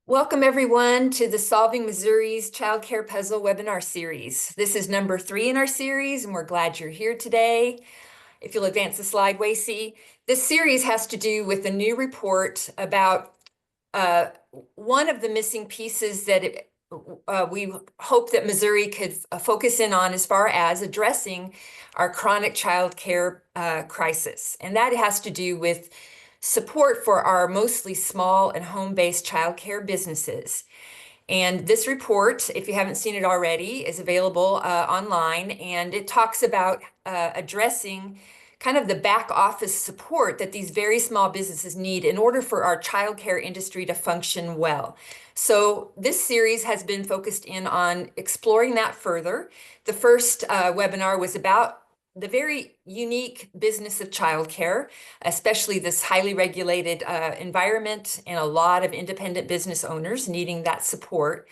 Welcome everyone to the Solving Missouri's Child Care Puzzle webinar series. This is number 3 in our series, and we're glad you're here today. If you'll advance the slide, Wacy. This series has to do with a new report about one of the missing pieces that we hope that Missouri could focus in on as far as addressing our chronic child care crisis. And that has to do with support for our mostly small and home-based child care businesses. And this report, if you haven't seen it already, is available online, and it talks about addressing kind of the back office support that these very small businesses need in order for our childcare industry to function well. So this series has been focused in on exploring that further. The first webinar was about the very unique business of childcare, especially this highly regulated environment and a lot of independent business owners needing that support.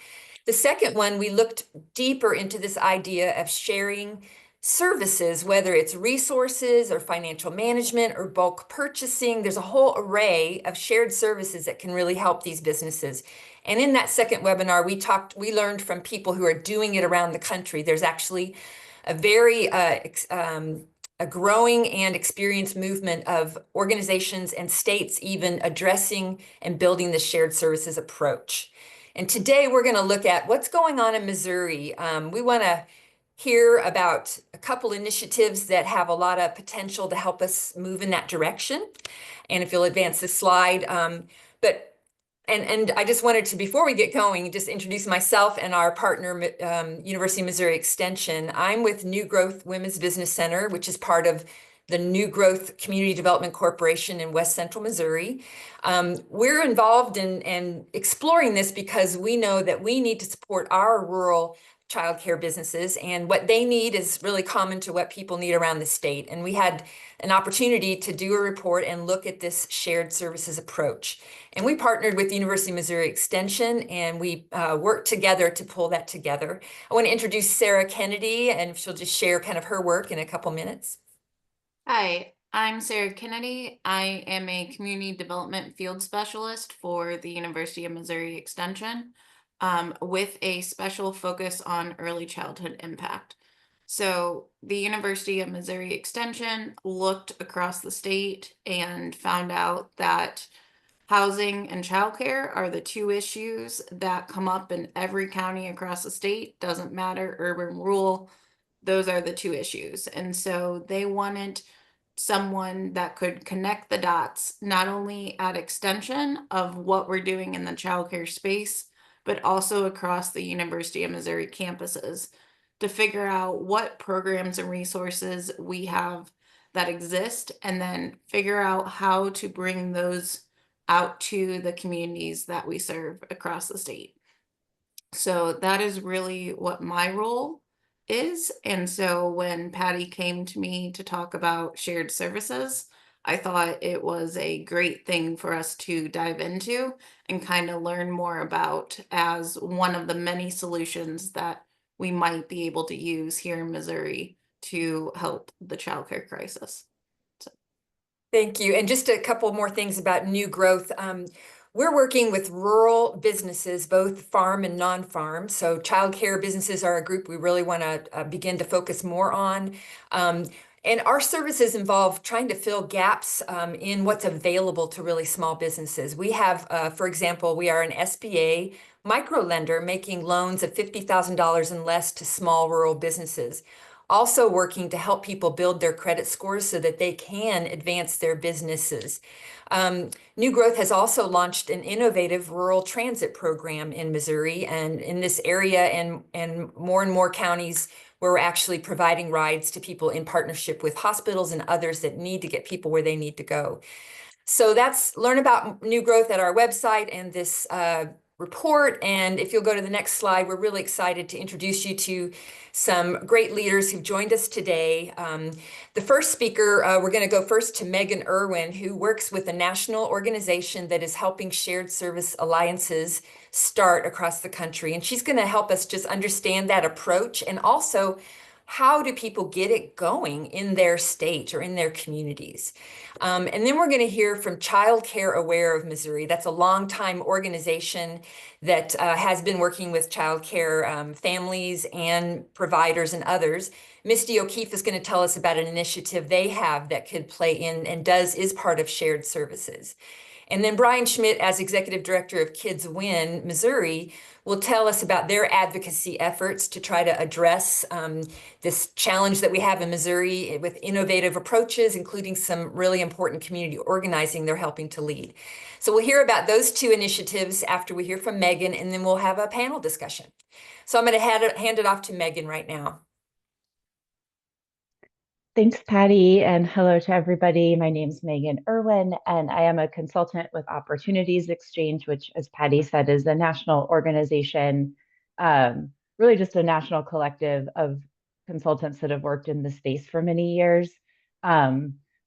The second one, we looked deeper into this idea of sharing services, whether it's resources or financial management or bulk purchasing. There's a whole array of shared services that can really help these businesses. And in that second webinar, we learned from people who are doing it around the country. There's actually a very a growing and experienced movement of organizations and states even addressing and building the shared services approach. And today we're going to look at what's going on in Missouri. We want to hear about a couple initiatives that have a lot of potential to help us move in that direction. And if you'll advance the slide, and I just wanted to, before we get going, just introduce myself and our partner, University of Missouri Extension. I'm with New Growth Women's Business Center, which is part of the New Growth Community Development Corporation in West Central Missouri. We're involved in exploring this because we know that we need to support our rural childcare businesses, and what they need is really common to what people need around the state. And we had an opportunity to do a report and look at this shared services approach. And we partnered with the University of Missouri Extension, and we worked together to pull that together. I want to introduce Sarah Kennedy, and she'll just share kind of her work in a couple minutes. Hi, I'm Sarah Kennedy. I am a community development field specialist for the University of Missouri Extension, with a special focus on early childhood impact. So the University of Missouri Extension looked across the state and found out that housing and childcare are the two issues that come up in every county across the state. Doesn't matter, urban, rural, those are the two issues. And so they wanted someone that could connect the dots, not only at extension of what we're doing in the childcare space, but also across the University of Missouri campuses to figure out what programs and resources we have that exist, and then figure out how to bring those out to the communities that we serve across the state. So that is really what my role is. And so when Patty came to me to talk about shared services, I thought it was a great thing for us to dive into and kind of learn more about as one of the many solutions that we might be able to use here in Missouri to help the childcare crisis. Thank you. And just a couple more things about New Growth. We're working with rural businesses, both farm and non-farm. So childcare businesses are a group we really want to begin to focus more on. And our services involve trying to fill gaps in what's available to really small businesses. We have, for example, we are an SBA micro lender making loans of $50,000 and less to small rural businesses. Also working to help people build their credit scores so that they can advance their businesses. New Growth has also launched an innovative rural transit program in Missouri and in this area and more counties where we're actually providing rides to people in partnership with hospitals and others that need to get people where they need to go. So learn about New Growth at our website and this report. And if you'll go to the next slide, we're really excited to introduce you to some great leaders who've joined us today. The first speaker, we're going to go first to Megan Irwin, who works with a national organization that is helping shared service alliances start across the country. And she's going to help us just understand that approach and also how do people get it going in their state or in their communities? And then we're going to hear from Child Care Aware of Missouri. That's a longtime organization that has been working with child care families and providers and others. Misty O'Keefe is going to tell us about an initiative they have that could play in and is part of shared services. And then Brian Schmidt, as Executive Director of Kids Win Missouri, will tell us about their advocacy efforts to try to address this challenge that we have in Missouri with innovative approaches, including some really important community organizing they're helping to lead. So we'll hear about those two initiatives after we hear from Megan, and then we'll have a panel discussion. So I'm going to hand it off to Megan right now. Thanks, Patty, and hello to everybody. My name is Megan Irwin, and I am a consultant with Opportunities Exchange, which, as Patty said, is a national organization, really just a national collective of consultants that have worked in the space for many years,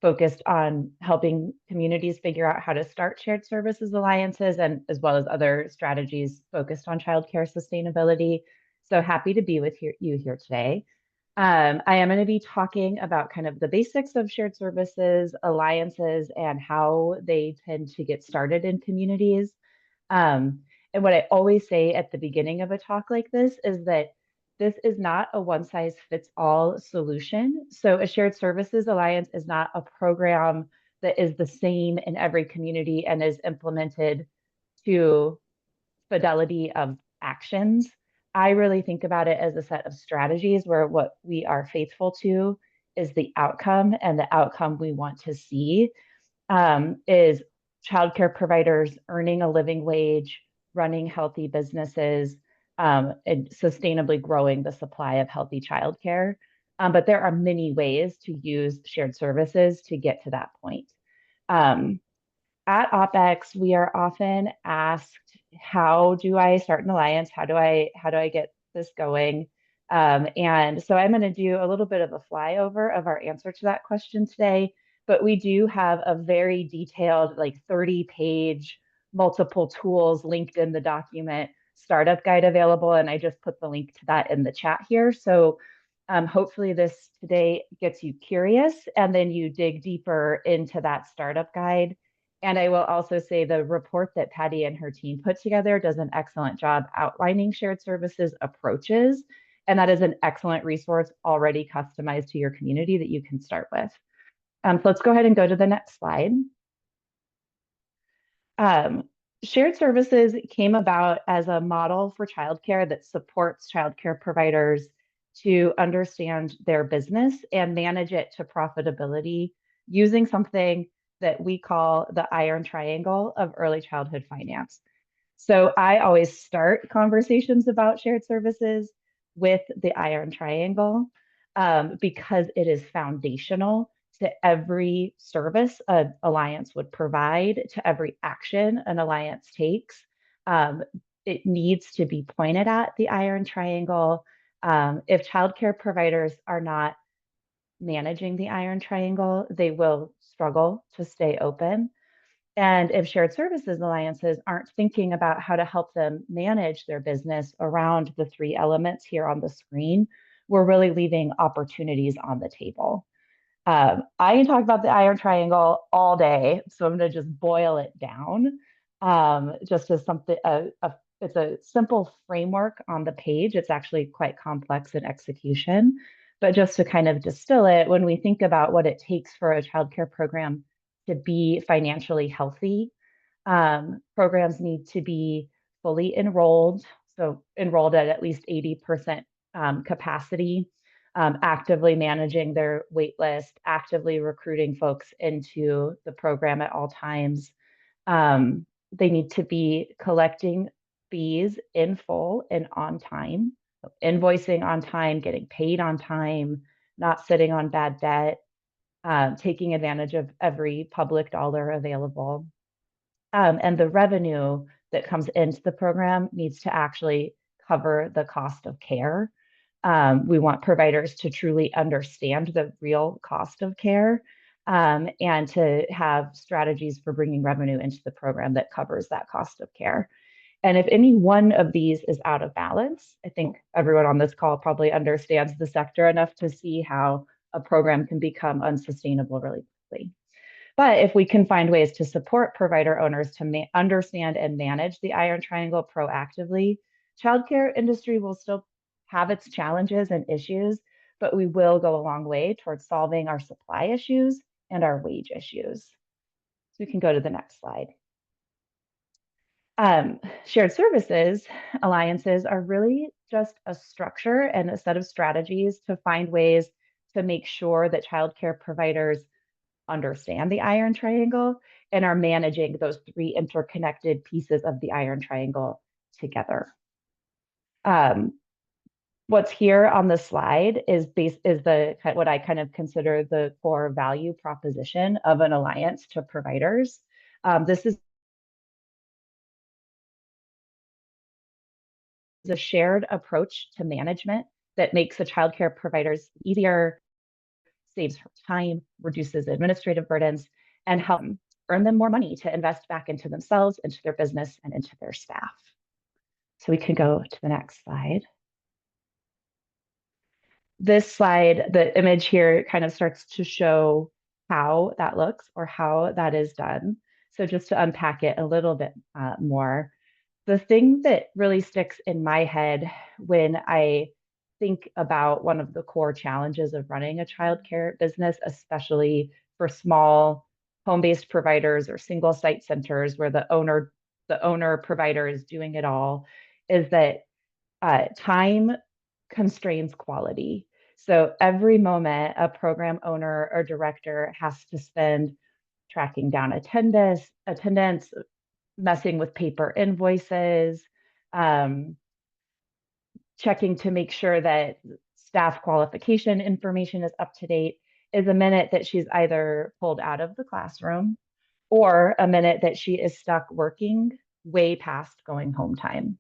focused on helping communities figure out how to start shared services alliances, and as well as other strategies focused on childcare sustainability. So happy to be with you here today. I am going to be talking about kind of the basics of shared services, alliances, and how they tend to get started in communities. And what I always say at the beginning of a talk like this is that this is not a one size fits all solution. So a shared services alliance is not a program that is the same in every community and is implemented to fidelity of actions. I really think about it as a set of strategies where what we are faithful to is the outcome, and the outcome we want to see is childcare providers earning a living wage, running healthy businesses, and sustainably growing the supply of healthy childcare. But there are many ways to use shared services to get to that point. Um, at OppEx, we are often asked, how do I start an alliance? How do I get this going? And so I'm going to do a little bit of a flyover of our answer to that question today, but we do have a very detailed, like 30-page, multiple tools linked in the document startup guide available, and I just put the link to that in the chat here. So hopefully this today gets you curious, and then you dig deeper into that startup guide. And I will also say the report that Patty and her team put together does an excellent job outlining shared services approaches. And that is an excellent resource already customized to your community that you can start with. So let's go ahead and go to the next slide. Shared services came about as a model for childcare that supports childcare providers to understand their business and manage it to profitability using something that we call the iron triangle of early childhood finance. So I always start conversations about shared services with the iron triangle because it is foundational to every service an alliance would provide, to every action an alliance takes. It needs to be pointed at the iron triangle. If childcare providers are not managing the iron triangle, they will struggle to stay open. And if shared services alliances aren't thinking about how to help them manage their business around the three elements here on the screen, we're really leaving opportunities on the table. I can talk about the iron triangle all day, so I'm going to just boil it down. Just as something, it's a simple framework on the page. It's actually quite complex in execution, but just to kind of distill it, when we think about what it takes for a childcare program to be financially healthy, programs need to be fully enrolled, so enrolled at least 80% capacity, actively managing their wait list, actively recruiting folks into the program at all times. They need to be collecting fees in full and on time, so invoicing on time, getting paid on time, not sitting on bad debt, taking advantage of every public dollar available. And the revenue that comes into the program needs to actually cover the cost of care. We want providers to truly understand the real cost of care, and to have strategies for bringing revenue into the program that covers that cost of care. And if any one of these is out of balance, I think everyone on this call probably understands the sector enough to see how a program can become unsustainable really quickly. But if we can find ways to support provider owners to understand and manage the iron triangle proactively, childcare industry will still have its challenges and issues, but we will go a long way towards solving our supply issues and our wage issues. So we can go to the next slide. Shared services alliances are really just a structure and a set of strategies to find ways to make sure that childcare providers understand the iron triangle and are managing those three interconnected pieces of the iron triangle together. What's here on the slide is what I kind of consider the core value proposition of an alliance to providers. This is a shared approach to management that makes the childcare providers easier, saves time, reduces administrative burdens, and help earn them more money to invest back into themselves, into their business, and into their staff. So we can go to the next slide. This slide, the image here kind of starts to show how that looks or how that is done. So just to unpack it a little bit more, the thing that really sticks in my head when I think about one of the core challenges of running a childcare business, especially for small home-based providers or single site centers where the owner provider is doing it all, is that time constrains quality. So every moment a program owner or director has to spend tracking down attendance, messing with paper invoices, checking to make sure that staff qualification information is up to date, is a minute that she's either pulled out of the classroom or a minute that she is stuck working way past going home time.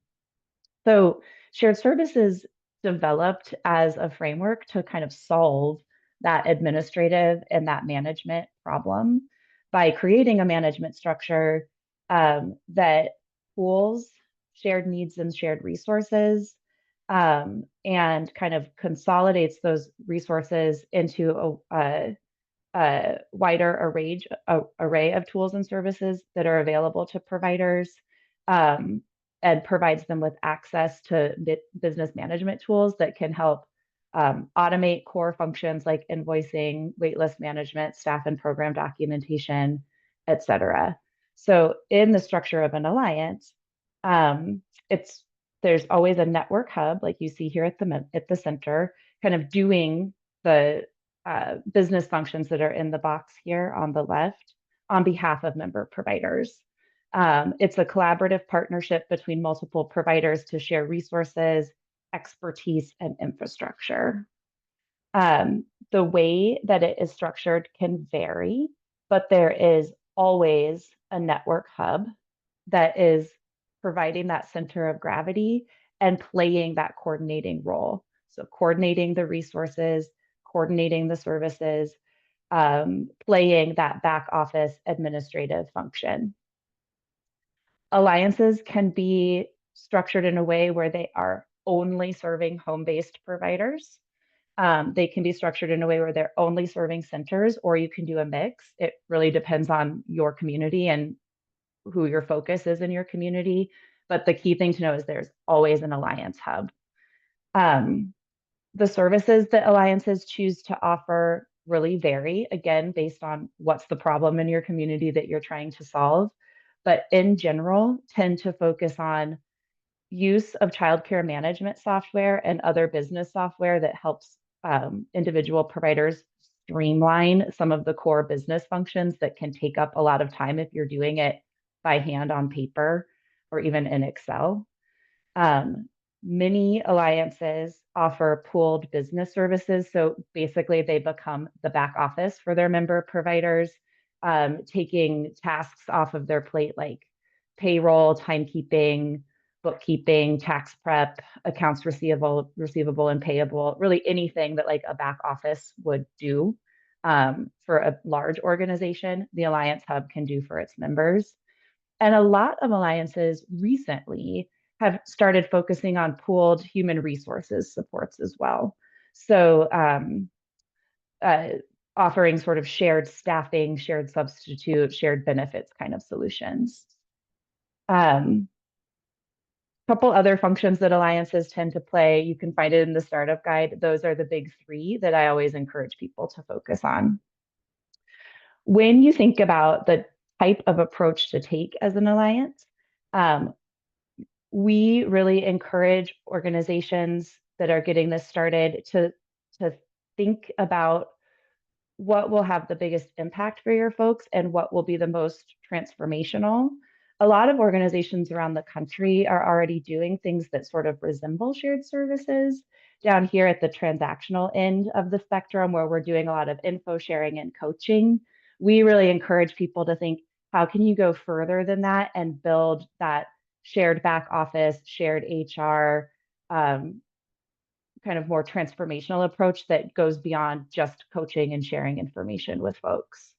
So shared services developed as a framework to kind of solve that administrative and that management problem by creating a management structure that pools shared needs and shared resources and kind of consolidates those resources into a wider array of tools and services that are available to providers and provides them with access to business management tools that can help automate core functions like invoicing, waitlist management, staff and program documentation, et cetera. So in the structure of an alliance, there's always a network hub, like you see here at the center, kind of doing the business functions that are in the box here on the left on behalf of member providers. It's a collaborative partnership between multiple providers to share resources, expertise, and infrastructure. The way that it is structured can vary, but there is always a network hub that is providing that center of gravity and playing that coordinating role. So coordinating the resources, coordinating the services, playing that back office administrative function. Alliances can be structured in a way where they are only serving home-based providers. They can be structured in a way where they're only serving centers, or you can do a mix. It really depends on your community and who your focus is in your community. But the key thing to know is there's always an alliance hub. The services that alliances choose to offer really vary, again, based on what's the problem in your community that you're trying to solve. But in general, tend to focus on use of childcare management software and other business software that helps individual providers streamline some of the core business functions that can take up a lot of time if you're doing it by hand on paper or even in Excel. Many alliances offer pooled business services. So basically they become the back office for their member providers, taking tasks off of their plate like payroll, timekeeping, bookkeeping, tax prep, accounts receivable and payable, really anything that like a back office would do for a large organization, the Alliance Hub can do for its members. And a lot of alliances recently have started focusing on pooled human resources supports as well. So uh, offering sort of shared staffing, shared substitute, shared benefits kind of solutions. Couple other functions that alliances tend to play, you can find it in the startup guide. Those are the big three that I always encourage people to focus on. When you think about the type of approach to take as an alliance, we really encourage organizations that are getting this started to think about what will have the biggest impact for your folks and what will be the most transformational. A lot of organizations around the country are already doing things that sort of resemble shared services. Down here at the transactional end of the spectrum, where we're doing a lot of info sharing and coaching, we really encourage people to think, how can you go further than that and build that shared back office, shared HR, kind of more transformational approach that goes beyond just coaching and sharing information with folks.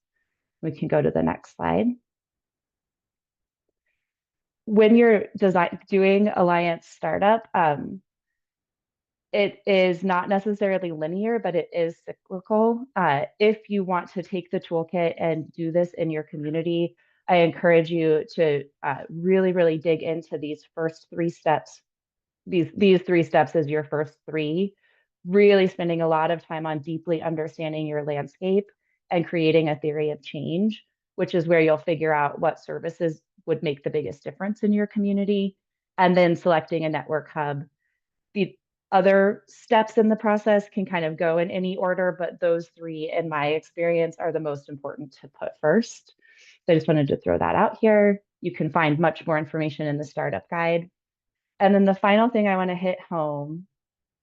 We can go to the next slide. When you're doing alliance startup, it is not necessarily linear, but it is cyclical. If you want to take the toolkit and do this in your community, I encourage you to really, really dig into these first 3 steps. These 3 steps as your first 3, really spending a lot of time on deeply understanding your landscape and creating a theory of change, which is where you'll figure out what services would make the biggest difference in your community, and then selecting a network hub. The other steps in the process can kind of go in any order, but those 3, in my experience, are the most important to put first. So I just wanted to throw that out here. You can find much more information in the startup guide. And then the final thing I want to hit home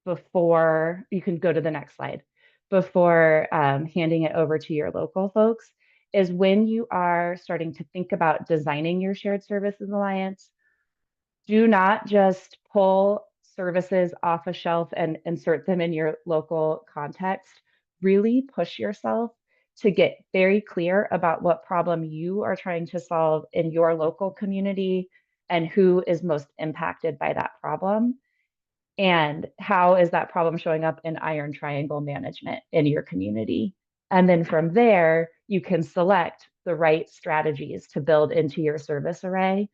before you can go to the next slide, before handing it over to your local folks, is when you are starting to think about designing your shared services alliance, do not just pull services off a shelf and insert them in your local context. Really push yourself to get very clear about what problem you are trying to solve in your local community and who is most impacted by that problem. And how is that problem showing up in iron triangle management in your community? And then from there, you can select the right strategies to build into your service array.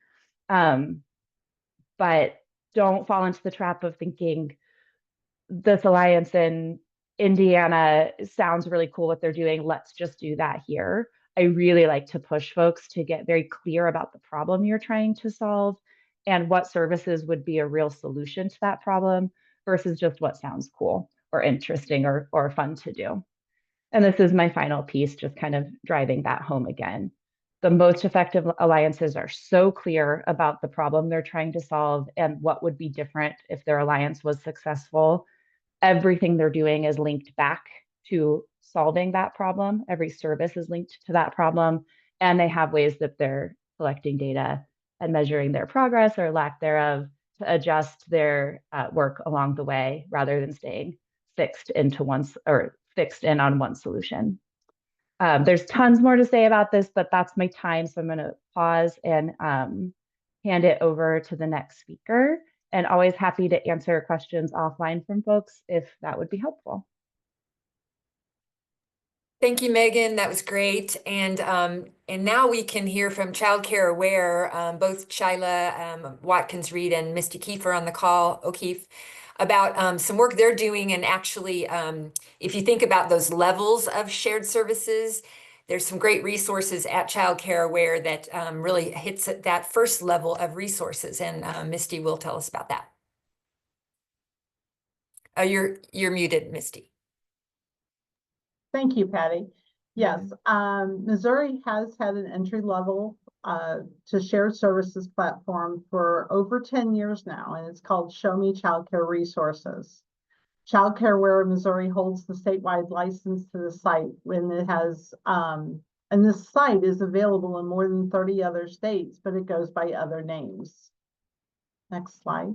But don't fall into the trap of thinking this alliance in Indiana sounds really cool what they're doing. Let's just do that here. I really like to push folks to get very clear about the problem you're trying to solve and what services would be a real solution to that problem versus just what sounds cool or interesting or fun to do. And this is my final piece, just kind of driving that home again. The most effective alliances are so clear about the problem they're trying to solve and what would be different if their alliance was successful. Everything they're doing is linked back to solving that problem. Every service is linked to that problem, and they have ways that they're collecting data and measuring their progress or lack thereof to adjust their work along the way rather than staying fixed into one or fixed in on one solution. There's tons more to say about this, but that's my time. So I'm going to pause and hand it over to the next speaker, and always happy to answer questions offline from folks if that would be helpful. Thank you, Megan. That was great. And now we can hear from Child Care Aware, both Chiala, Watkins-Reed, and Misty Kiefer on the call, O'Keefe, about some work they're doing. And actually, if you think about those levels of shared services, there's some great resources at Child Care Aware that really hits at that first level of resources. And Misty will tell us about that. You're muted, Misty. Thank you, Patty. Yes, Missouri has had an entry level to shared services platform for over 10 years now, and it's called Show Me Childcare Resources. Childcare Aware Missouri holds the statewide license to the site when it has, and this site is available in more than 30 other states, but it goes by other names. Next slide.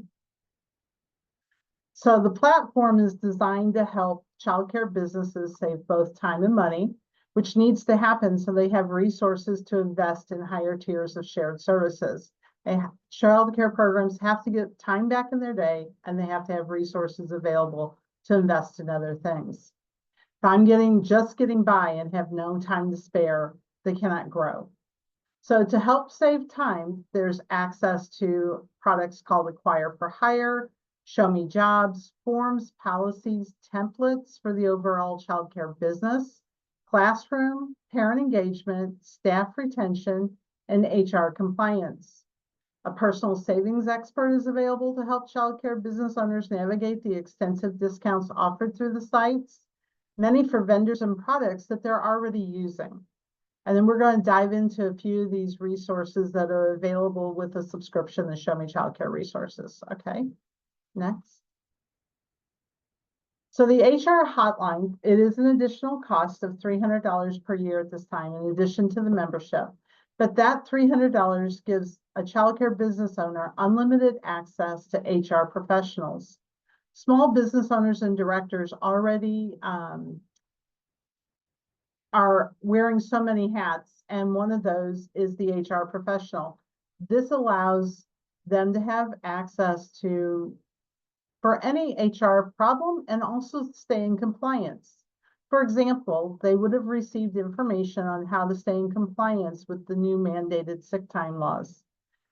So the platform is designed to help childcare businesses save both time and money which needs to happen so they have resources to invest in higher tiers of shared services. Child care programs have to get time back in their day, and they have to have resources available to invest in other things. If I'm just getting by and have no time to spare, they cannot grow. So to help save time, there's access to products called Acquire for Hire, Show Me Jobs, forms, policies, templates for the overall childcare business, classroom, parent engagement, staff retention, and HR compliance. A personal savings expert is available to help childcare business owners navigate the extensive discounts offered through the sites, many for vendors and products that they're already using. And then we're going to dive into a few of these resources that are available with a subscription to Show Me Childcare Resources. Okay, next. So the HR hotline, it is an additional cost of $300 per year at this time, in addition to the membership. But that $300 gives a childcare business owner unlimited access to HR professionals. Small business owners and directors already are wearing so many hats, and one of those is the HR professional. This allows them to have access for any HR problem and also stay in compliance. For example, they would have received information on how to stay in compliance with the new mandated sick time laws.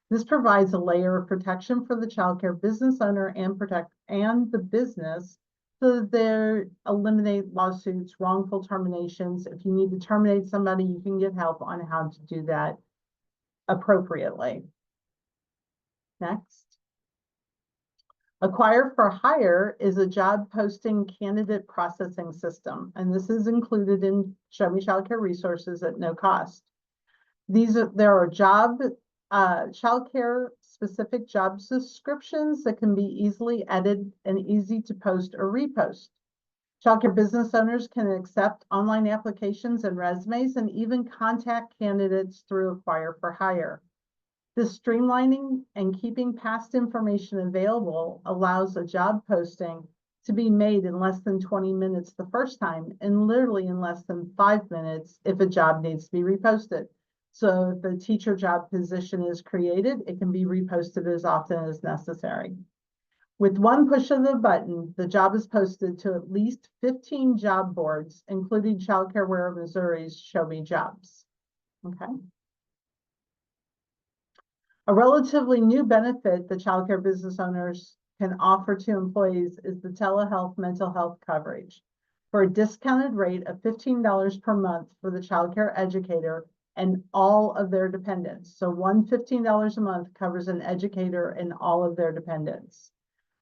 This provides a layer of protection for the childcare business owner and the business, so that they eliminate lawsuits, wrongful terminations. If you need to terminate somebody, you can get help on how to do that appropriately. Next. Acquire for Hire is a job posting candidate processing system, and this is included in Show Me Childcare Resources at no cost. There are childcare specific job subscriptions that can be easily edited and easy to post or repost. Childcare business owners can accept online applications and resumes and even contact candidates through Acquire for Hire. This streamlining and keeping past information available allows a job posting to be made in less than 20 minutes the first time, and literally in less than 5 minutes if a job needs to be reposted. So if the teacher job position is created, it can be reposted as often as necessary. With one push of the button, the job is posted to at least 15 job boards, including Childcare Aware of Missouri's Show Me Jobs. Okay. A relatively new benefit that childcare business owners can offer to employees is the telehealth mental health coverage for a discounted rate of $15 per month for the childcare educator and all of their dependents. So $15 a month covers an educator and all of their dependents,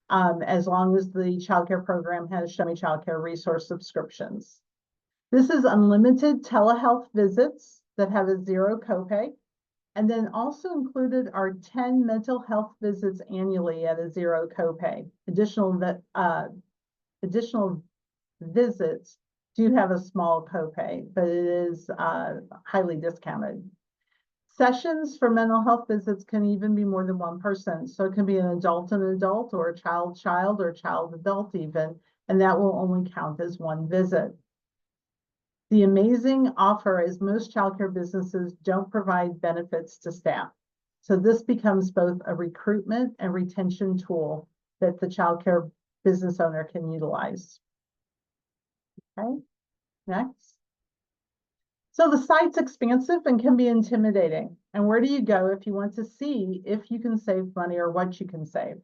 as long as the childcare program has Show Me Childcare Resource subscriptions. This is unlimited telehealth visits that have a $0 copay. And then also included are 10 mental health visits annually at a $0 copay. Additional visits do have a small copay, but it is highly discounted. Sessions for mental health visits can even be more than one person. So it can be an adult and adult, or a child or child adult even, and that will only count as one visit. The amazing offer is most childcare businesses don't provide benefits to staff. So this becomes both a recruitment and retention tool that the childcare business owner can utilize. Okay, next. So the site's expansive and can be intimidating. And where do you go if you want to see if you can save money or what you can save?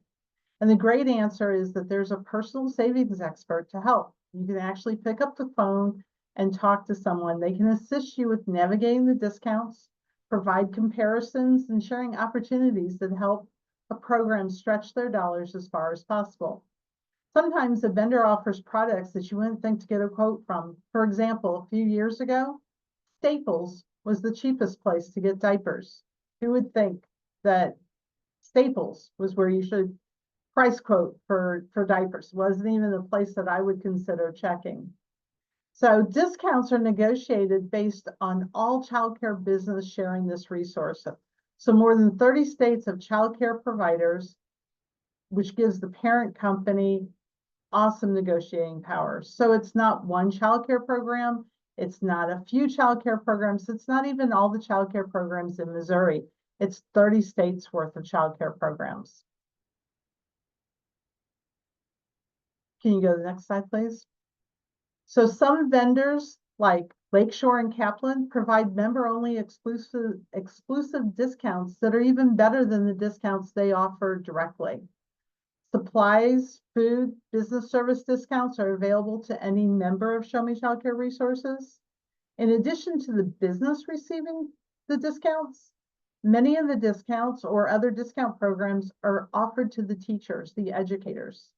And the great answer is that there's a personal savings expert to help. You can actually pick up the phone and talk to someone. They can assist you with navigating the discounts, provide comparisons, and sharing opportunities that help a program stretch their dollars as far as possible. Sometimes a vendor offers products that you wouldn't think to get a quote from. For example, a few years ago, Staples was the cheapest place to get diapers. Who would think that Staples was where you should price quote for diapers? It wasn't even a place that I would consider checking. So discounts are negotiated based on all childcare business sharing this resource. So more than 30 states have childcare providers, which gives the parent company awesome negotiating power. So it's not one childcare program, It's not a few childcare programs. It's not even all the childcare programs in Missouri. It's 30 states worth of childcare programs. Can you go to the next slide, please? So some vendors like Lakeshore and Kaplan provide member-only exclusive discounts that are even better than the discounts they offer directly. Supplies, food, business service discounts are available to any member of Show Me Childcare Resources. In addition to the business receiving the discounts, many of the discounts or other discount programs are offered to the teachers, the educators.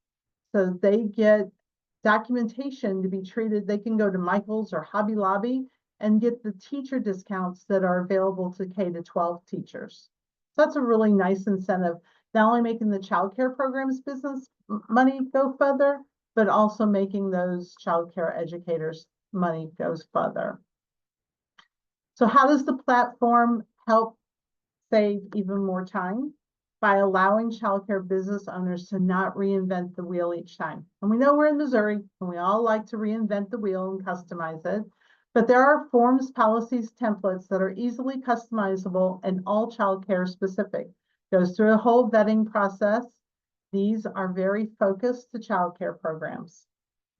So they get documentation to be treated. They can go to Michael's or Hobby Lobby and get the teacher discounts that are available to K-12 teachers. So that's a really nice incentive, not only making the childcare programs business money go further, but also making those childcare educators money goes further. So how does the platform help save even more time? By allowing childcare business owners to not reinvent the wheel each time. And we know we're in Missouri and we all like to reinvent the wheel and customize it, but there are forms, policies, templates that are easily customizable and all childcare specific. Goes through a whole vetting process. These are very focused to childcare programs.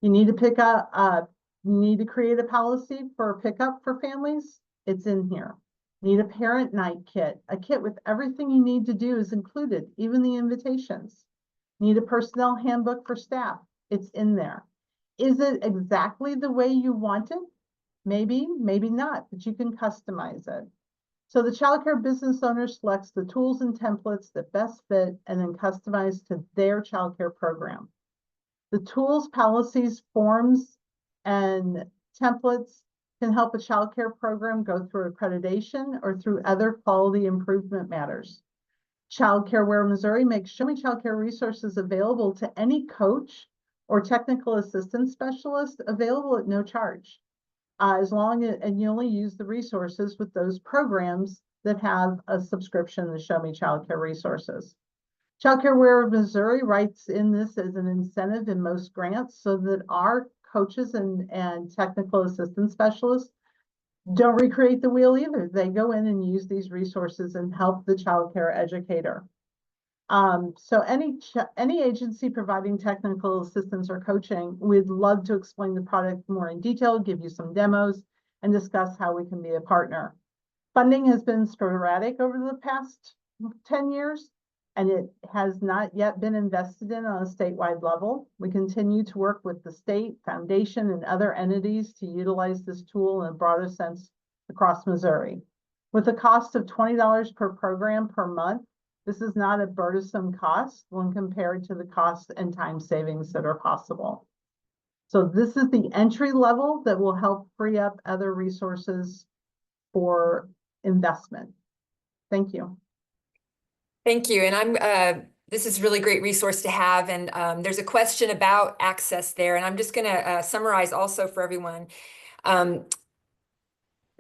You need to you need to create a policy for pickup for families. It's in here. Need a parent night kit. A kit with everything you need to do is included, even the invitations. Need a personnel handbook for staff. It's in there. Is it exactly the way you want it? Maybe, maybe not, but you can customize it. So the childcare business owner selects the tools and templates that best fit and then customize to their childcare program. The tools, policies, forms, and templates can help a childcare program go through accreditation or through other quality improvement matters. Childcare Missouri makes Show Me Childcare Resources available to any coach or technical assistance specialist, available at no charge. As long as you only use the resources with those programs that have a subscription to Show Me Childcare Resources. Childcare Missouri writes in this as an incentive in most grants so that our coaches and technical assistance specialists don't recreate the wheel either. They go in and use these resources and help the childcare educator. So any agency providing technical assistance or coaching, we'd love to explain the product more in detail, give you some demos, and discuss how we can be a partner. Funding has been sporadic over the past 10 years, and it has not yet been invested in on a statewide level. We continue to work with the state, foundation, and other entities to utilize this tool in a broader sense across Missouri. With a cost of $20 per program per month, this is not a burdensome cost when compared to the cost and time savings that are possible. So this is the entry level that will help free up other resources for investment. Thank you. Thank you. And this is a really great resource to have. And there's a question about access there. And I'm just going to summarize also for everyone.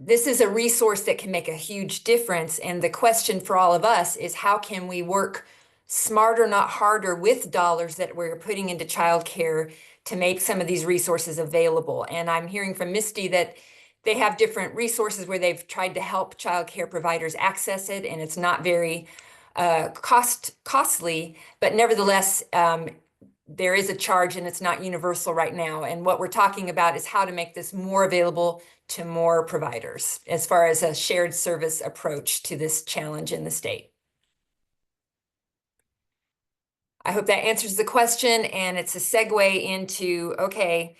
This is a resource that can make a huge difference. And the question for all of us is, how can we work smarter, not harder, with dollars that we're putting into childcare to make some of these resources available? And I'm hearing from Misty that they have different resources where they've tried to help childcare providers access it, and it's not very costly, but nevertheless, there is a charge and it's not universal right now. And what we're talking about is how to make this more available to more providers as far as a shared service approach to this challenge in the state. I hope that answers the question, and it's a segue into, okay,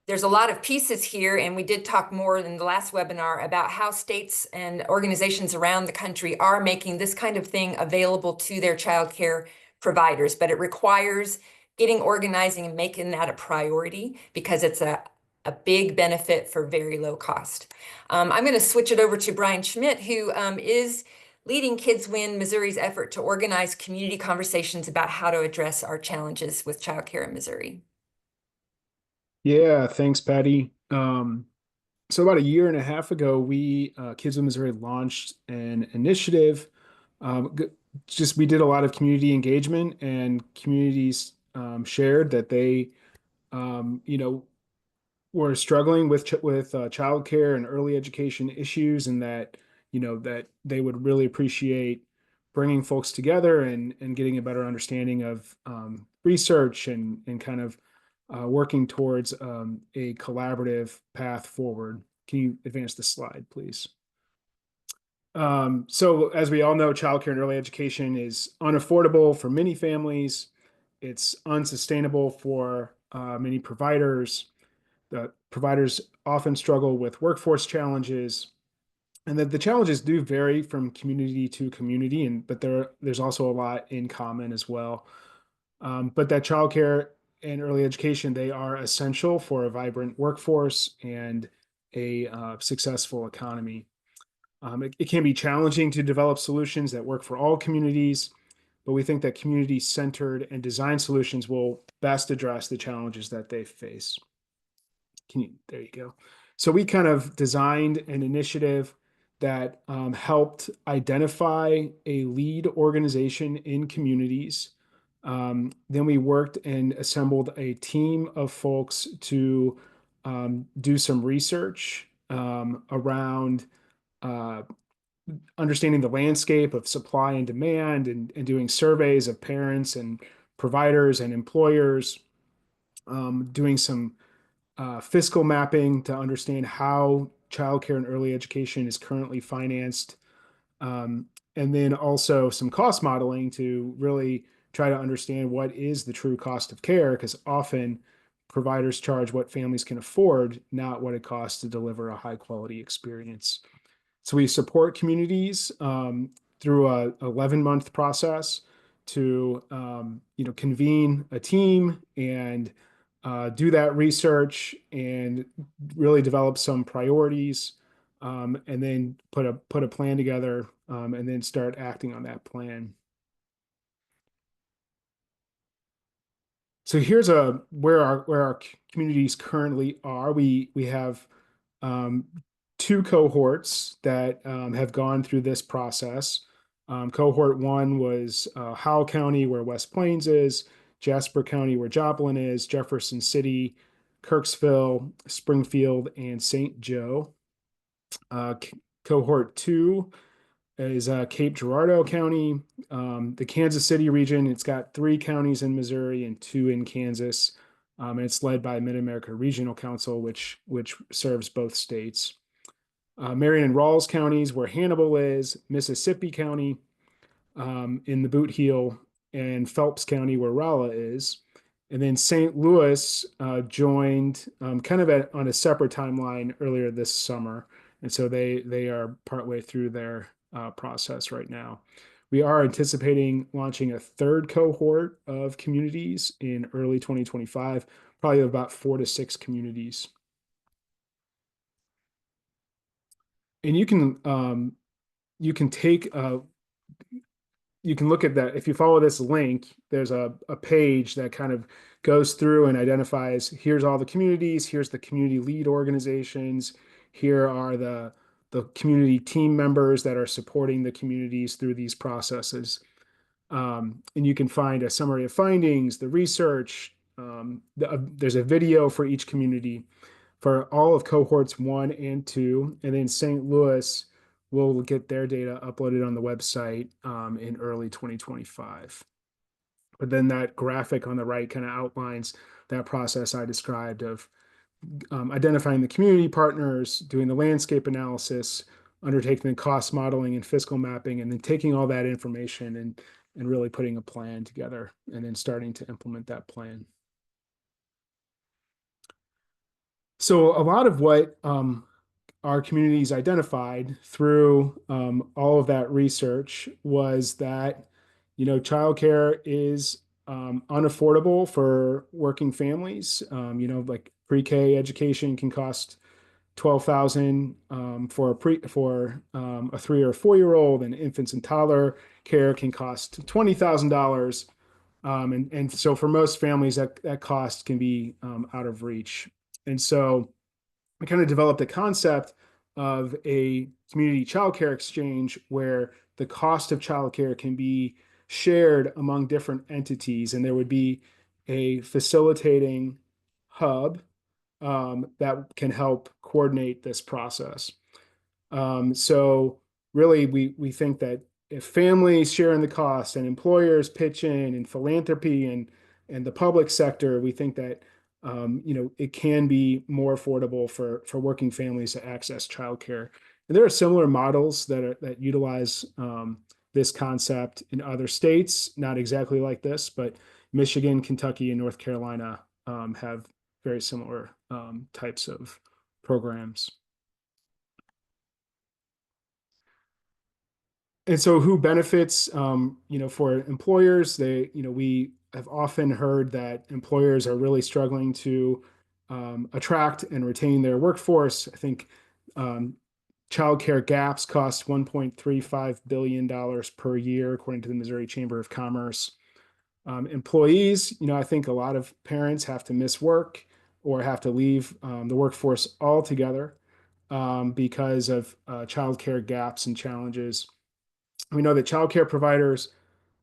there's a lot of pieces here, and we did talk more in the last webinar about how states and organizations around the country are making this kind of thing available to their childcare providers, but it requires getting organizing and making that a priority because it's a big benefit for very low cost. I'm going to switch it over to Brian Schmidt, who is leading Kids Win Missouri's effort to organize community conversations about how to address our challenges with childcare in Missouri. Yeah, thanks, Patty. So about a year and a half ago, we, Kids Win Missouri, launched an initiative. We did a lot of community engagement, and communities shared that they, were struggling with childcare and early education issues, and that that they would really appreciate bringing folks together and getting a better understanding of research and kind of working towards a collaborative path forward. Can you advance the slide, please? So as we all know, childcare and early education is unaffordable for many families. It's unsustainable for many providers. The providers often struggle with workforce challenges, and that the challenges do vary from community to community, but there's also a lot in common as well. But that childcare and early education, they are essential for a vibrant workforce and a successful economy. It can be challenging to develop solutions that work for all communities, but we think that community-centered and design solutions will best address the challenges that they face. There you go. So we kind of designed an initiative that helped identify a lead organization in communities. Then we worked and assembled a team of folks to do some research around understanding the landscape of supply and demand, and doing surveys of parents and providers and employers, doing some fiscal mapping to understand how childcare and early education is currently financed, and then also some cost modeling to really try to understand what is the true cost of care, because often providers charge what families can afford, not what it costs to deliver a high quality experience. So we support communities through a 11-month process to convene a team and do that research and really develop some priorities, and then put a plan together, and then start acting on that plan. So here's where our communities currently are. We have two cohorts that have gone through this process. Cohort 1 was Howell County, where West Plains is, Jasper County, where Joplin is, Jefferson City, Kirksville, Springfield, and St. Joe. Cohort 2 is Cape Girardeau County, the Kansas City region. It's got 3 counties in Missouri and 2 in Kansas. And it's led by Mid-America Regional Council, which serves both states. Marion and Rawls counties, where Hannibal is, Mississippi County in the Boot Heel, and Phelps County, where Rolla is. And then St. Louis joined kind of on a separate timeline earlier this summer. And so they are partway through their process right now. We are anticipating launching a 3rd cohort of communities in early 2025, probably about 4 to 6 communities. And you can take you can look at that. If you follow this link, there's a page that kind of goes through and identifies, here's all the communities, here's the community lead organizations, here are the community team members that are supporting the communities through these processes. And you can find a summary of findings, the research. There's a video for each community for all of cohorts 1 and 2, and then St. Louis will get their data uploaded on the website in early 2025. But then that graphic on the right kind of outlines that process I described of identifying the community partners, doing the landscape analysis, undertaking the cost modeling and fiscal mapping, and then taking all that information and really putting a plan together, and then starting to implement that plan. So a lot of what our communities identified through all of that research was that, childcare is unaffordable for working families. Like pre-K education can cost $12,000 for a 3 or 4-year-old, and infants and toddler care can cost $20,000. And so for most families, that cost can be out of reach. And so I kind of developed a concept of a community childcare exchange where the cost of childcare can be shared among different entities, and there would be a facilitating hub that can help coordinate this process. So really, we think that if families share in the cost and employers pitch in and philanthropy and the public sector, we think that it can be more affordable for working families to access childcare. And there are similar models that utilize this concept in other states, not exactly like this, but Michigan, Kentucky, and North Carolina have very similar types of programs. And so who benefits, for employers, we have often heard that employers are really struggling to attract and retain their workforce. I think childcare gaps cost $1.35 billion per year, according to the Missouri Chamber of Commerce. Employees, I think a lot of parents have to miss work or have to leave the workforce altogether because of childcare gaps and challenges. We know that childcare providers,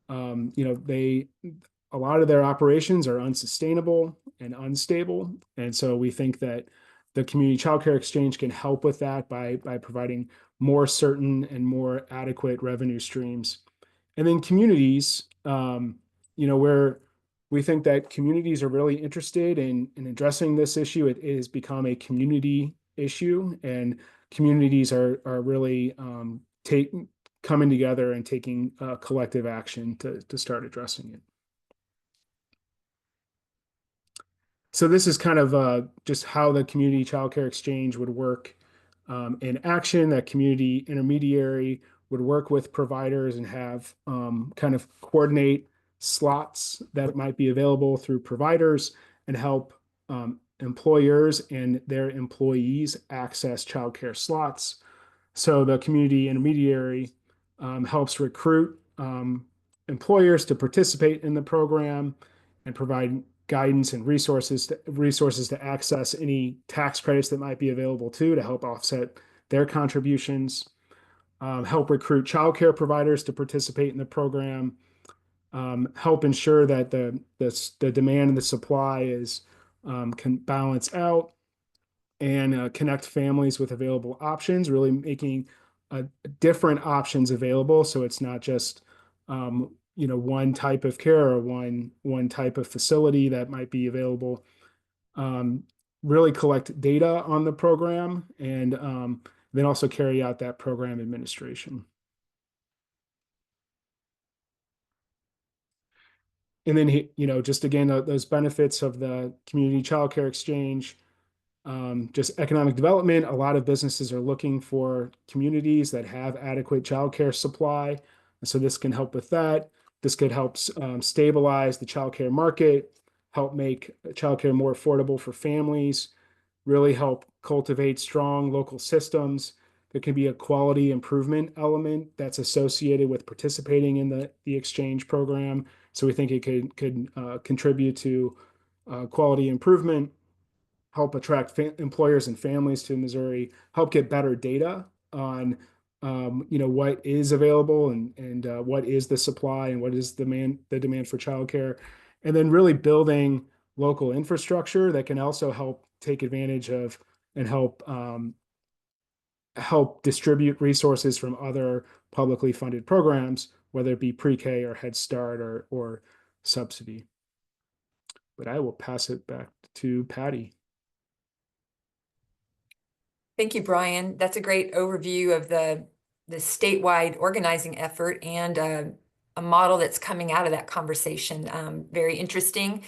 a lot of their operations are unsustainable and unstable. And so we think that the community childcare exchange can help with that by providing more certain and more adequate revenue streams. And then communities, where we think that communities are really interested in addressing this issue. It has become a community issue, and communities are really coming together and taking collective action to start addressing it. So this is kind of just how the community childcare exchange would work in action. That community intermediary would work with providers and have kind of coordinate slots that might be available through providers and help employers and their employees access childcare slots. So the community intermediary helps recruit employers to participate in the program and provide guidance and resources to access any tax credits that might be available to help offset their contributions. Help recruit childcare providers to participate in the program. Help ensure that the demand and the supply can balance out, and connect families with available options, really making different options available. So it's not just one type of care or one type of facility that might be available. Really collect data on the program, and then also carry out that program administration. And then, just again, those benefits of the community childcare exchange, just economic development. A lot of businesses are looking for communities that have adequate childcare supply. And so this can help with that. This could help stabilize the childcare market, help make childcare more affordable for families, really help cultivate strong local systems. There can be a quality improvement element that's associated with participating in the exchange program. So we think it could contribute to quality improvement, help attract employers and families to Missouri, help get better data on what is available and what is the supply and what is the demand for childcare, and then really building local infrastructure that can also help take advantage of and help distribute resources from other publicly funded programs, whether it be pre-K or Head Start or subsidy. But I will pass it back to Patty. Thank you, Brian. That's a great overview of the statewide organizing effort and a model that's coming out of that conversation. Very interesting.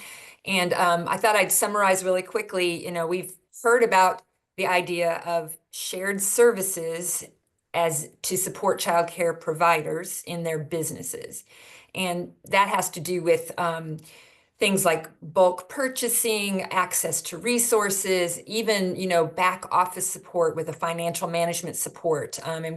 And I thought I'd summarize really quickly. We've heard about the idea of shared services as to support childcare providers in their businesses. And that has to do with things like bulk purchasing, access to resources, even, back office support with a financial management support. And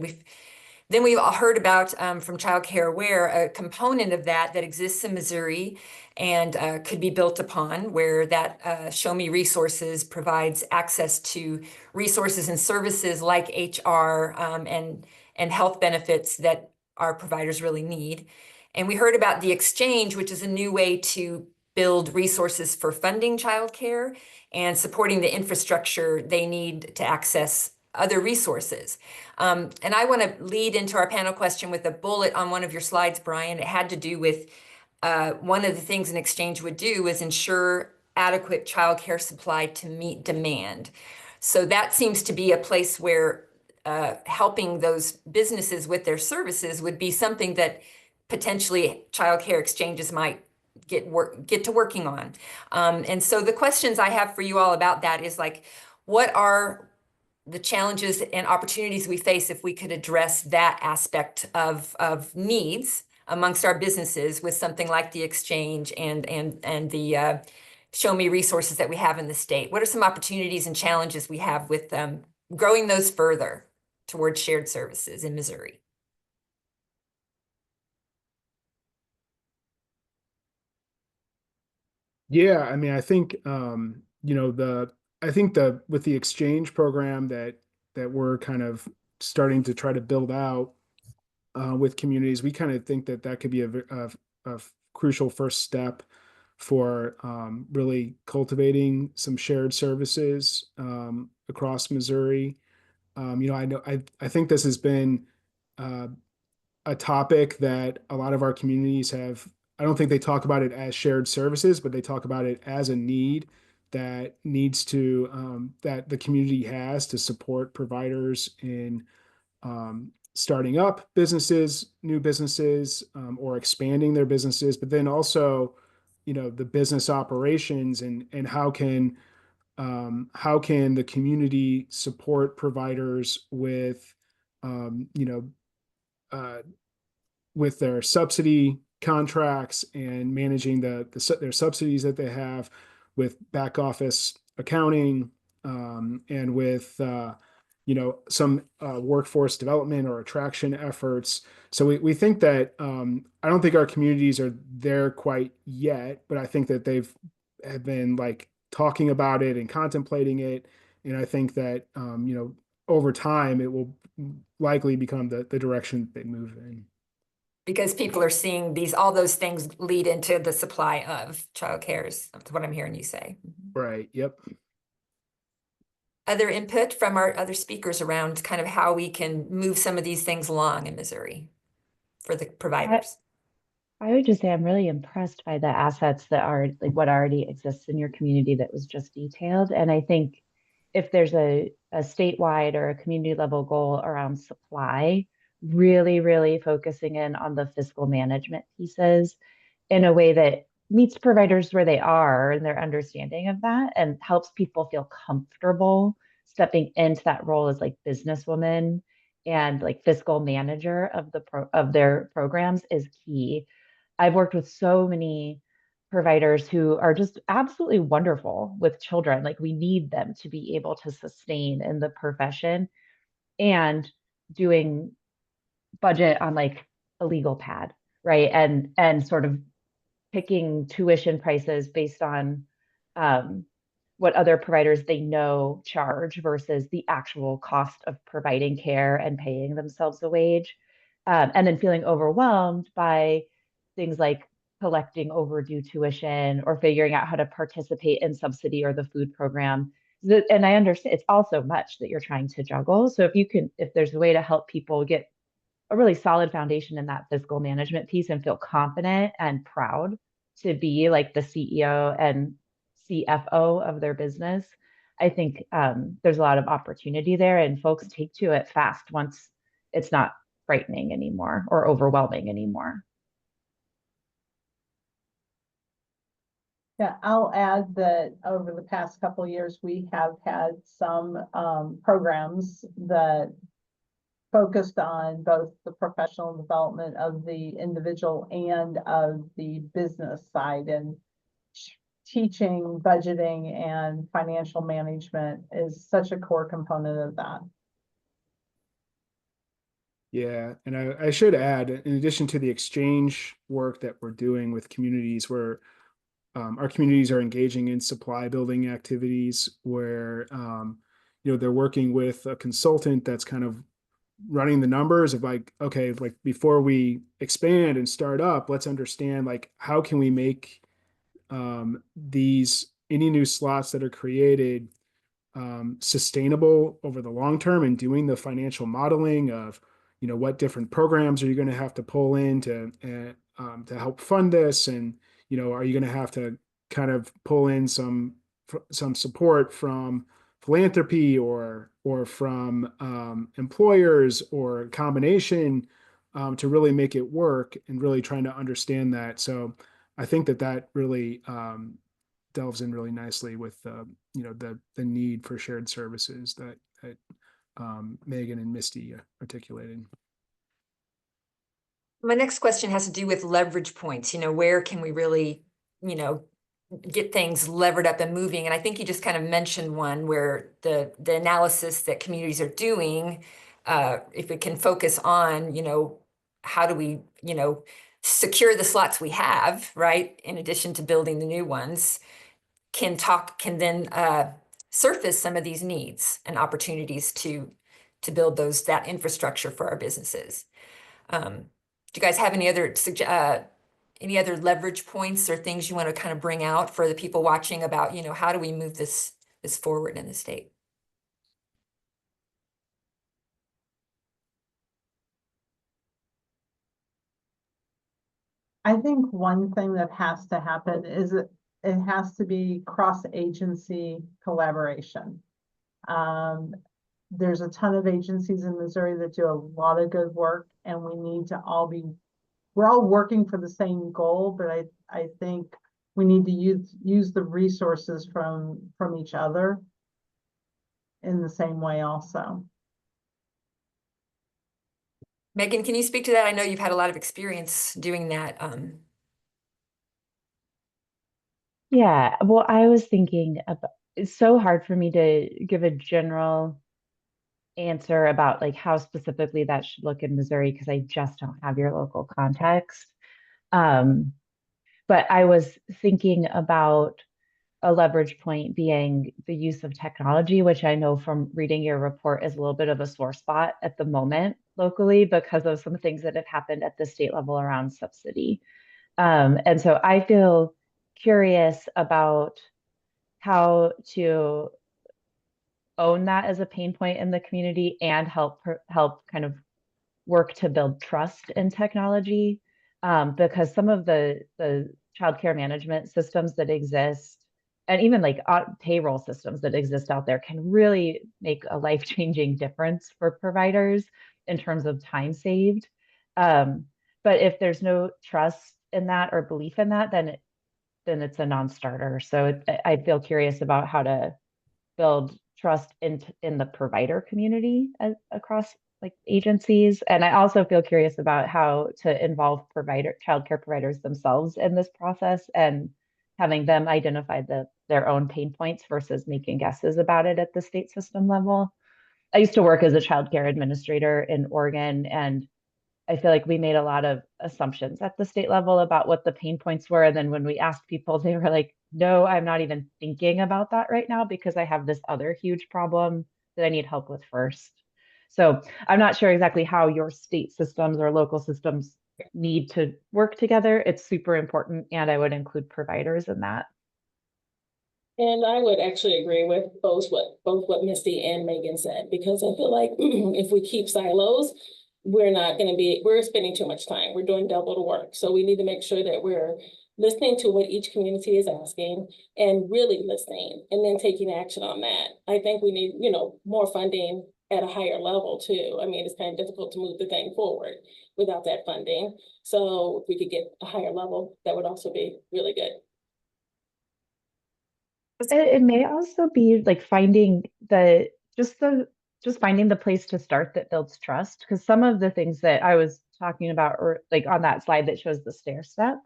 we've all heard about from Child Care Aware, a component of that exists in Missouri and could be built upon, where that Show Me Resources provides access to resources and services like HR and health benefits that our providers really need. And we heard about the exchange, which is a new way to build resources for funding childcare and supporting the infrastructure they need to access other resources. And I want to lead into our panel question with a bullet on one of your slides, Brian. It had to do with one of the things an exchange would do is ensure adequate childcare supply to meet demand. So that seems to be a place where helping those businesses with their services would be something that potentially childcare exchanges might get to working on. And so the questions I have for you all about that is like, what are the challenges and opportunities we face if we could address that aspect of needs amongst our businesses with something like the exchange and the show me resources that we have in the state? What are some opportunities and challenges we have with growing those further towards shared services in Missouri? Yeah, I mean, I think I think with the exchange program that we're kind of starting to try to build out with communities, we kind of think that could be a crucial first step for really cultivating some shared services across Missouri. I think this has been uh, a topic that a lot of our communities have. I don't think they talk about it as shared services, but they talk about it as a need that needs to that the community has to support providers in starting up businesses, new businesses, or expanding their businesses, but then also, the business operations and how can the community support providers um, you know, uh, with their subsidy contracts and managing their subsidies that they have with back office accounting, and with some workforce development or attraction efforts. So we think that I don't think our communities are there quite yet, but I think that have been like talking about it and contemplating it, and I think that over time it will likely become the direction they move in. Because people are seeing all those things lead into the supply of childcare is what I'm hearing you say. Right. Yep. Other input from our other speakers around kind of how we can move some of these things along in Missouri for the providers. I would just say I'm really impressed by the assets that are like what already exists in your community that was just detailed. And I think if there's a statewide or a community level goal around supply, really, really focusing in on the fiscal management pieces in a way that meets providers where they are and their understanding of that and helps people feel comfortable stepping into that role as like businesswoman and like fiscal manager of of their programs is key. I've worked with so many providers who are just absolutely wonderful with children. Like we need them to be able to sustain in the profession and doing budget on like a legal pad, right? And sort of picking tuition prices based on um, what other providers they know charge versus the actual cost of providing care and paying themselves a wage. And then feeling overwhelmed by things like collecting overdue tuition or figuring out how to participate in subsidy or the food program. And I understand it's also much that you're trying to juggle. So if there's a way to help people get a really solid foundation in that fiscal management piece and feel confident and proud to be like the CEO and CFO of their business, I think there's a lot of opportunity there, and folks take to it fast once it's not frightening anymore or overwhelming anymore. Yeah, I'll add that over the past couple of years, we have had some programs that focused on both the professional development of the individual and of the business side, and teaching budgeting and financial management is such a core component of that. Yeah, and I should add, in addition to the exchange work that we're doing with communities, where our communities are engaging in supply building activities, where they're working with a consultant that's kind of running the numbers of like, okay, like before we expand and start up, let's understand like how can we make any new slots that are created sustainable over the long term, and doing the financial modeling of, what different programs are you going to have to pull in to help fund this, and are you going to have to kind of pull in some support from philanthropy or from employers, or a combination, to really make it work, and really trying to understand that. So I think that really delves in really nicely with the need for shared services that Megan and Misty articulated. My next question has to do with leverage points. Where can we really, get things levered up and moving? And I think you just kind of mentioned one where the analysis that communities are doing, if it can focus on, how do we, secure the slots we have, right? In addition to building the new ones, can then surface some of these needs and opportunities to build that infrastructure for our businesses. Do you guys have any other leverage points or things you want to kind of bring out for the people watching about, how do we move this forward in the state? I think one thing that has to happen is it has to be cross-agency collaboration. There's a ton of agencies in Missouri that do a lot of good work, and we need to we're all working for the same goal, but I think we need to use the resources from each other in the same way also. Megan, can you speak to that? I know you've had a lot of experience doing that. Yeah, well, I was thinking about, it's so hard for me to give a general answer about like how specifically that should look in Missouri, because I just don't have your local context. But I was thinking about a leverage point being the use of technology, which I know from reading your report is a little bit of a sore spot at the moment locally because of some things that have happened at the state level around subsidy. And so I feel curious about how to own that as a pain point in the community and help kind of work to build trust in technology, because some of the childcare management systems that exist, and even like payroll systems that exist out there, can really make a life-changing difference for providers in terms of time saved. But if there's no trust in that or belief in that, then it's a non-starter. So I feel curious about how to build trust in the provider community across like agencies. And I also feel curious about how to involve childcare providers themselves in this process, and having them identify their own pain points versus making guesses about it at the state system level. I used to work as a childcare administrator in Oregon, and I feel like we made a lot of assumptions at the state level about what the pain points were. And then when we asked people, they were like, no, I'm not even thinking about that right now because I have this other huge problem that I need help with first. So I'm not sure exactly how your state systems or local systems need to work together. It's super important, and I would include providers in that. And I would actually agree with both what Misty and Megan said, because I feel like if we keep silos, we're spending too much time. We're doing double the work. So we need to make sure that we're listening to what each community is asking and really listening and then taking action on that. I think we need, more funding at a higher level too. I mean, it's kind of difficult to move the thing forward without that funding. So if we could get a higher level, that would also be really good. It may also be like finding finding the place to start that builds trust. Because some of the things that I was talking about, or like on that slide that shows the stair step,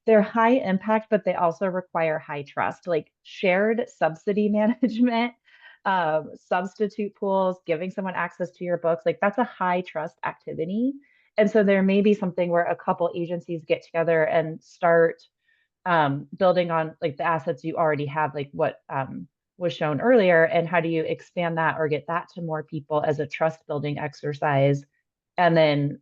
they're high impact, but they also require high trust, like shared subsidy management, substitute pools, giving someone access to your books. Like that's a high trust activity. And so there may be something where a couple agencies get together and start building on like the assets you already have, like what was shown earlier, and how do you expand that or get that to more people as a trust building exercise? And then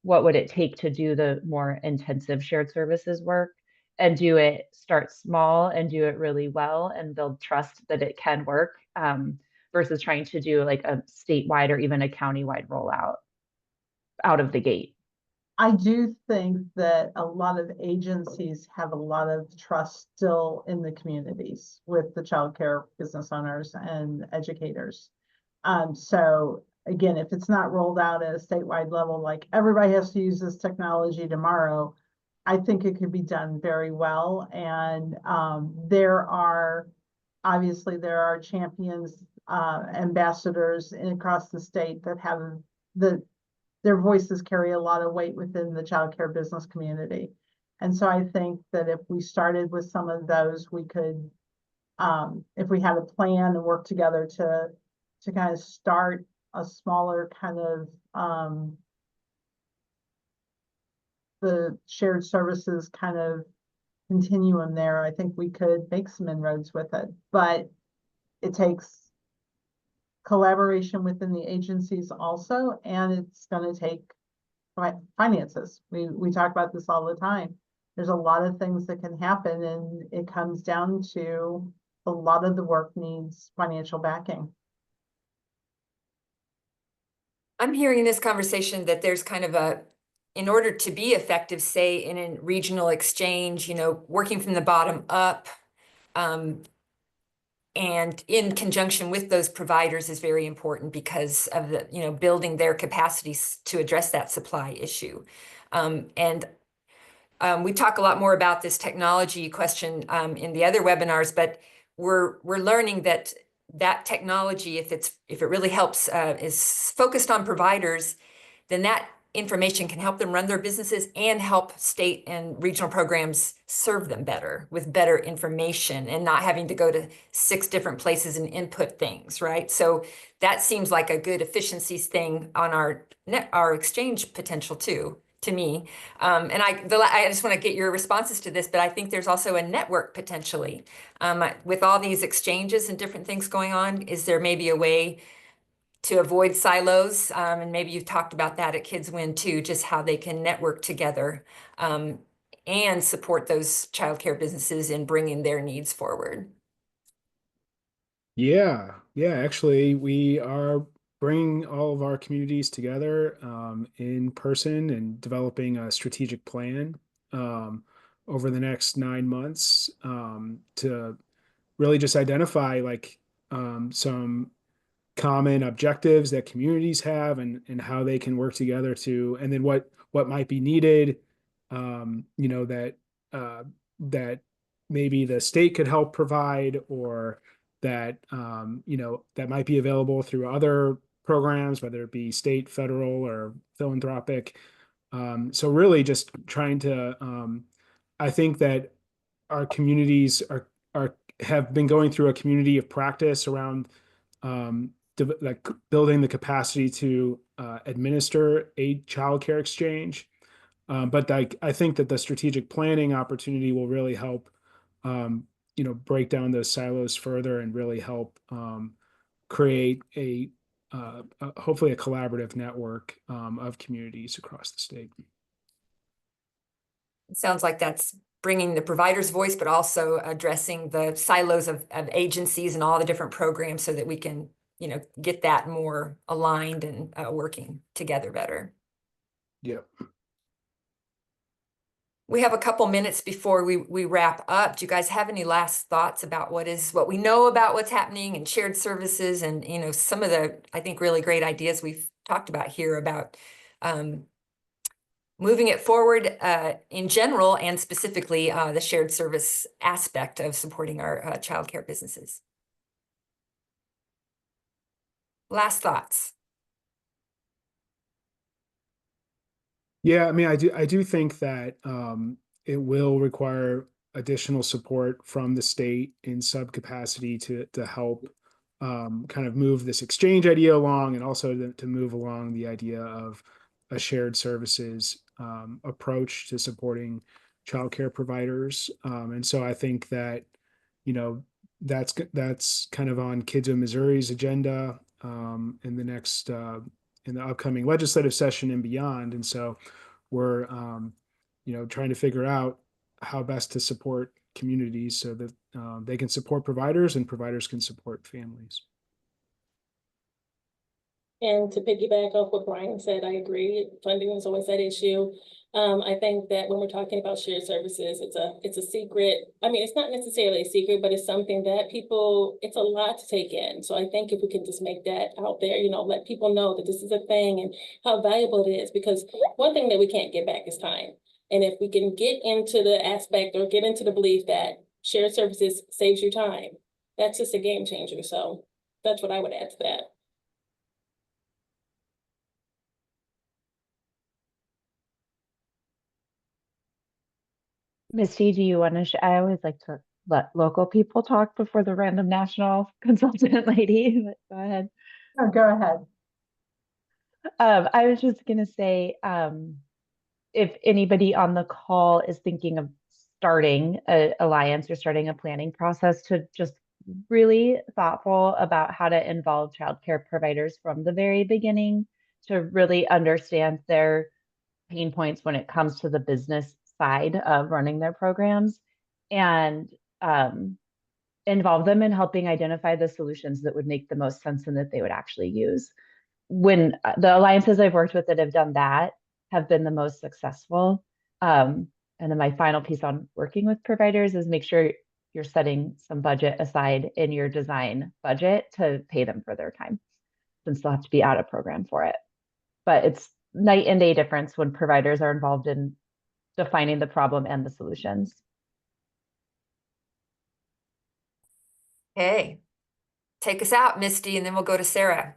what would it take to do the more intensive shared services work? and do it, start small and do it really well and build trust that it can work, versus trying to do like a statewide or even a countywide rollout out of the gate. I do think that a lot of agencies have a lot of trust still in the communities with the childcare business owners and educators. So again, if it's not rolled out at a statewide level, like everybody has to use this technology tomorrow, I think it could be done very well. And obviously there are champions, ambassadors across the state that have their voices carry a lot of weight within the childcare business community. And so I think that if we started with some of those, we could, if we had a plan and work together to kind of start a smaller kind of the shared services kind of continuum there, I think we could make some inroads with it. But it takes collaboration within the agencies also, and it's going to take finances. We talk about this all the time. There's a lot of things that can happen, and it comes down to a lot of the work needs financial backing. I'm hearing in this conversation that there's kind of in order to be effective, say in a regional exchange, working from the bottom up, and in conjunction with those providers is very important because of the, building their capacities to address that supply issue. We talk a lot more about this technology question in the other webinars, but we're learning that technology, if it really helps, is focused on providers, then that information can help them run their businesses and help state and regional programs serve them better with better information and not having to go to 6 different places and input things, right? So that seems like a good efficiencies thing on our exchange potential too, to me. And I just want to get your responses to this, but I think there's also a network potentially. With all these exchanges and different things going on, is there maybe a way to avoid silos? And maybe you've talked about that at Kids Win too, just how they can network together and support those childcare businesses in bringing their needs forward. Yeah, actually, we are bringing all of our communities together in person and developing a strategic plan over the next 9 months to really just identify some common objectives that communities have and how they can work together and then what might be needed, that maybe the state could help provide, or that that might be available through other programs, whether it be state, federal, or philanthropic. So really just trying to, I think that our communities have been going through a community of practice around building the capacity to administer a childcare exchange. But I think that the strategic planning opportunity will really help, break down those silos further and really help create hopefully a collaborative network of communities across the state. It sounds like that's bringing the provider's voice, but also addressing the silos of agencies and all the different programs so that we can, get that more aligned and working together better. Yeah. We have a couple minutes before we wrap up. Do you guys have any last thoughts about what we know about what's happening in shared services and, some of the, I think, really great ideas we've talked about here about moving it forward in general and specifically the shared service aspect of supporting our childcare businesses? Last thoughts. Yeah, I mean, I do think that it will require additional support from the state in subcapacity to help kind of move this exchange idea along, and also to move along the idea of a shared services approach to supporting childcare providers. And so I think that, that's kind of on Kids of Missouri's agenda in the upcoming legislative session and beyond. And so we're, trying to figure out how best to support communities so that they can support providers and providers can support families. And to piggyback off what Brian said, I agree. Funding is always that issue. I think that when we're talking about shared services, it's a secret. I mean, it's not necessarily a secret, but it's something that it's a lot to take in. So I think if we can just make that out there, let people know that this is a thing and how valuable it is, because one thing that we can't get back is time. And if we can get into the aspect or get into the belief that shared services saves you time, that's just a game changer. So that's what I would add to that. Misty, do you want to? I always like to let local people talk before the random national consultant lady. But go ahead. Oh, go ahead. I was just going to say, if anybody on the call is thinking of starting an alliance or starting a planning process, to just really thoughtful about how to involve childcare providers from the very beginning to really understand their pain points when it comes to the business side of running their programs, and involve them in helping identify the solutions that would make the most sense and that they would actually use. When the alliances I've worked with that have done that have been the most successful. And then my final piece on working with providers is make sure you're setting some budget aside in your design budget to pay them for their time, since they'll have to be out of program for it. But it's night and day difference when providers are involved in defining the problem and the solutions. Okay, take us out, Misty, and then we'll go to Sarah.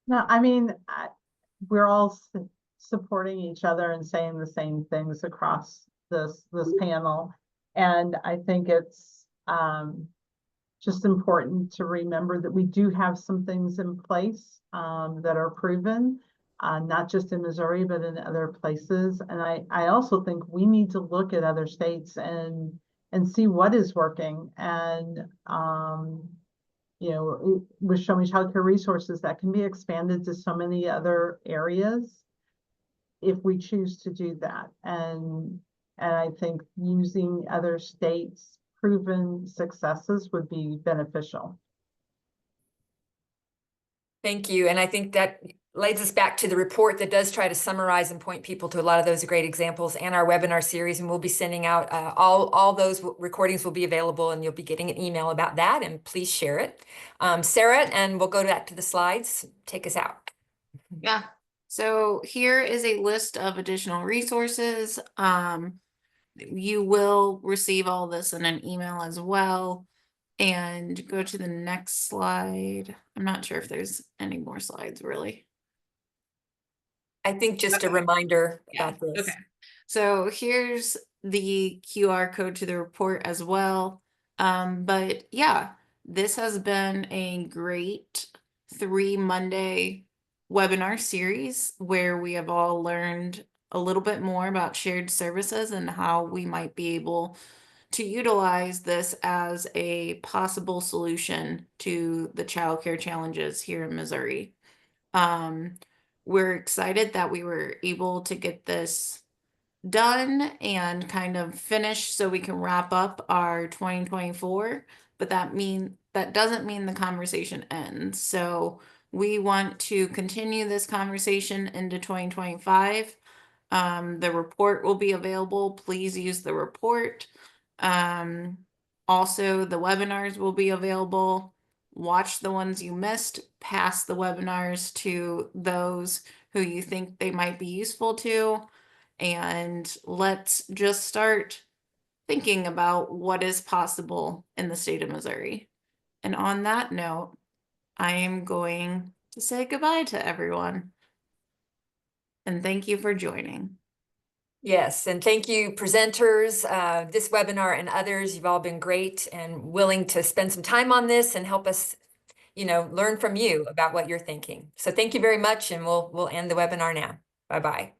No, I mean, we're all supporting each other and saying the same things across this panel. And I think it's just important to remember that we do have some things in place that are proven, not just in Missouri, but in other places. And I also think we need to look at other states and see what is working. And with Show Me Childcare Resources, that can be expanded to so many other areas if we choose to do that. And I think using other states' proven successes would be beneficial. Thank you. And I think that leads us back to the report that does try to summarize and point people to a lot of those great examples and our webinar series. And we'll be sending out all those recordings will be available, and you'll be getting an email about that, and please share it. Sarah, and we'll go back to the slides. Take us out. Yeah. So here is a list of additional resources. You will receive all this in an email as well. And go to the next slide. I'm not sure if there's any more slides really. I think just a reminder about this. Okay. So here's the QR code to the report as well. But yeah, this has been a great 3-Monday webinar series where we have all learned a little bit more about shared services and how we might be able to utilize this as a possible solution to the childcare challenges here in Missouri. We're excited that we were able to get this done and kind of finished so we can wrap up our 2024, but that doesn't mean the conversation ends. So we want to continue this conversation into 2025. The report will be available. Please use the report. Also, the webinars will be available. Watch the ones you missed, pass the webinars to those who you think they might be useful to, and let's just start thinking about what is possible in the state of Missouri. And on that note, I am going to say goodbye to everyone. And thank you for joining. Yes, and thank you, presenters. This webinar and others, you've all been great and willing to spend some time on this and help us, learn from you about what you're thinking. So thank you very much, and we'll end the webinar now. Bye-bye.